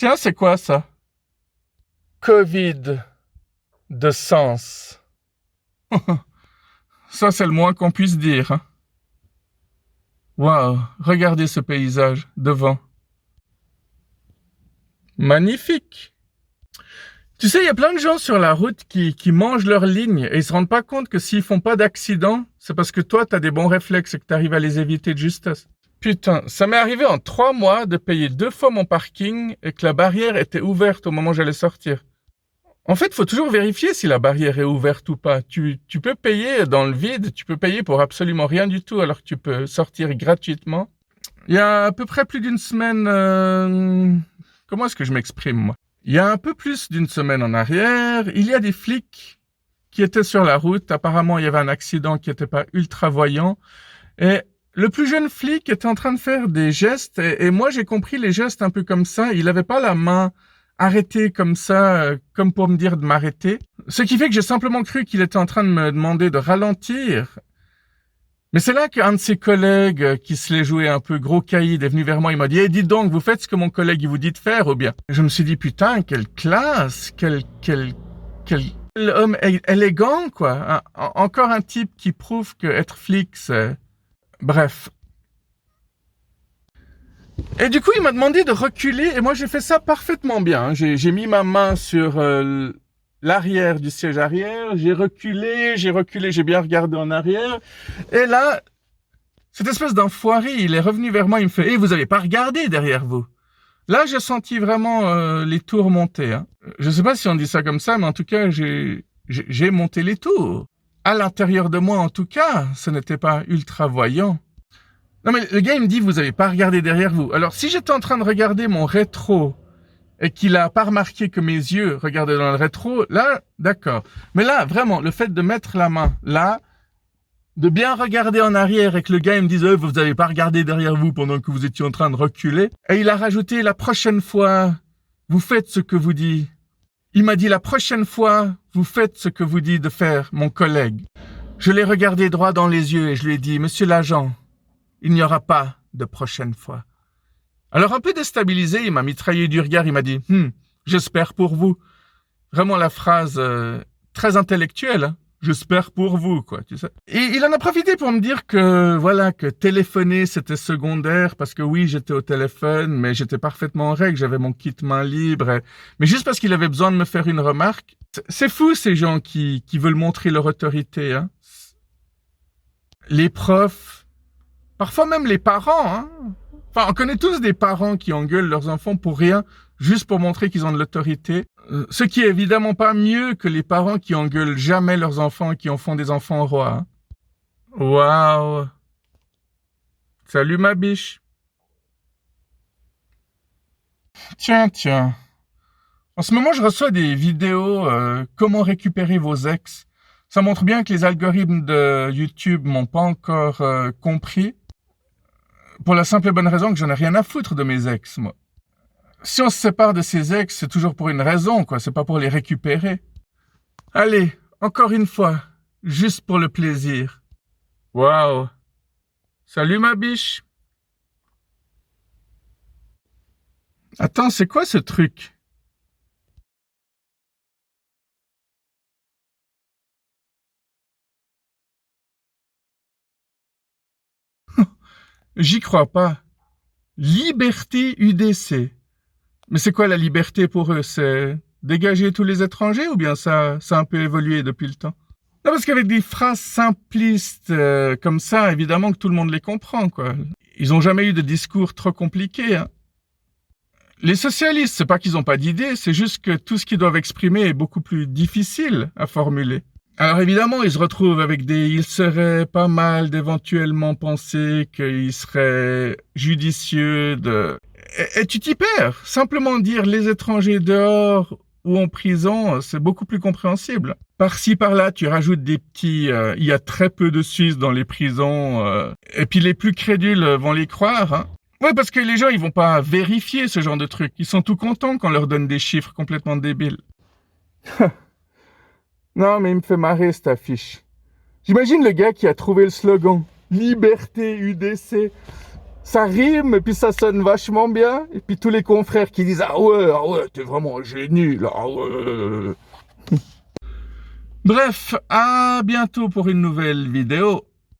Tiens, c'est quoi ça? Covid de sens. Ça, c'est le moins qu'on puisse dire. Hein. Waouh, regardez ce paysage devant. Magnifique. Tu sais, il y a plein de gens sur la route qui mangent leur ligne et ils se rendent pas compte que s'ils font pas d'accident, c'est parce que toi, t'as des bons réflexes et que t'arrives à les éviter de justesse. Putain, ça m'est arrivé en 3 mois de payer 2 fois mon parking et que la barrière était ouverte au moment où j'allais sortir. En fait, faut toujours vérifier si la barrière est ouverte ou pas. Tu peux payer dans le vide, tu peux payer pour absolument rien du tout alors que tu peux sortir gratuitement. Il y a à peu près plus d'une semaine... Comment est-ce que je m'exprime, moi? Il y a un peu plus d'une semaine en arrière, il y a des flics qui étaient sur la route. Apparemment, il y avait un accident qui n'était pas ultra voyant. Et le plus jeune flic était en train de faire des gestes. Et moi, j'ai compris les gestes un peu comme ça. Il n'avait pas la main arrêtée comme ça, comme pour me dire de m'arrêter. Ce qui fait que j'ai simplement cru qu'il était en train de me demander de ralentir. Mais c'est là qu'un de ses collègues, qui se l'est joué un peu gros caïd, est venu vers moi. Il m'a dit, dites donc, vous faites ce que mon collègue il vous dit de faire, ou bien? Je me suis dit, putain, quelle classe, quel homme élégant, quoi. Encore un type qui prouve que être flic, c'est... Bref. Et du coup, il m'a demandé de reculer, et moi, j'ai fait ça parfaitement bien. Hein. J'ai mis ma main sur l'arrière du siège arrière, j'ai reculé, j'ai bien regardé en arrière, et là, cette espèce d'enfoiré, il est revenu vers moi, il me fait « vous avez pas regardé derrière vous ?» Là, j'ai senti vraiment les tours monter. Hein. Je sais pas si on dit ça comme ça, mais en tout cas, j'ai monté les tours. À l'intérieur de moi, en tout cas, ce n'était pas ultra voyant. Non mais le gars, il me dit « vous avez pas regardé derrière vous ?» Alors, si j'étais en train de regarder mon rétro et qu'il a pas remarqué que mes yeux regardaient dans le rétro, là, d'accord. Mais là, vraiment, le fait de mettre la main là, de bien regarder en arrière et que le gars il me dise vous avez pas regardé derrière vous pendant que vous étiez en train de reculer. Et il a rajouté la prochaine fois, vous faites ce que vous dit. Il m'a dit la prochaine fois, vous faites ce que vous dit de faire, mon collègue. Je l'ai regardé droit dans les yeux et je lui ai dit, monsieur l'agent, il n'y aura pas de prochaine fois. Alors un peu déstabilisé, il m'a mitraillé du regard, il m'a dit, j'espère pour vous. Vraiment la phrase très intellectuelle, hein. J'espère pour vous, quoi, tu sais. Et il en a profité pour me dire que, voilà, que téléphoner, c'était secondaire, parce que oui, j'étais au téléphone, mais j'étais parfaitement en règle, j'avais mon kit main libre, mais juste parce qu'il avait besoin de me faire une remarque. C'est fou, ces gens qui veulent montrer leur autorité, hein. Les profs, parfois même les parents, hein. Enfin, on connaît tous des parents qui engueulent leurs enfants pour rien, juste pour montrer qu'ils ont de l'autorité. Ce qui est évidemment pas mieux que les parents qui engueulent jamais leurs enfants et qui en font des enfants rois. Hein. Waouh. Salut ma biche. Tiens. En ce moment, je reçois des vidéos comment récupérer vos ex. Ça montre bien que les algorithmes de YouTube m'ont pas encore compris. Pour la simple et bonne raison que j'en ai rien à foutre de mes ex, moi. Si on se sépare de ses ex, c'est toujours pour une raison, quoi. C'est pas pour les récupérer. Allez, encore une fois, juste pour le plaisir. Waouh. Salut ma biche. Attends, c'est quoi ce truc? J'y crois pas. Liberté UDC. Mais c'est quoi la liberté pour eux? C'est dégager tous les étrangers ou bien ça a un peu évolué depuis le temps? Non, parce qu'avec des phrases simplistes comme ça, évidemment que tout le monde les comprend, quoi. Ils ont jamais eu de discours trop compliqués. Hein. Les socialistes, c'est pas qu'ils ont pas d'idées, c'est juste que tout ce qu'ils doivent exprimer est beaucoup plus difficile à formuler. Alors évidemment, ils se retrouvent avec il serait pas mal d'éventuellement penser qu'il serait judicieux de... Et tu t'y perds. Simplement dire les étrangers dehors ou en prison, c'est beaucoup plus compréhensible. Par-ci, par-là, tu rajoutes des petits... il y a très peu de Suisses dans les prisons. Et puis les plus crédules vont les croire. Hein. Ouais, parce que les gens, ils vont pas vérifier ce genre de trucs. Ils sont tout contents qu'on leur donne des chiffres complètement débiles. Non, mais il me fait marrer, cette affiche. J'imagine le gars qui a trouvé le slogan « Liberté UDC ». Ça rime et puis ça sonne vachement bien. Et puis tous les confrères qui disent ah ouais, t'es vraiment un génie là. Ah ouais. Bref, à bientôt pour une nouvelle vidéo.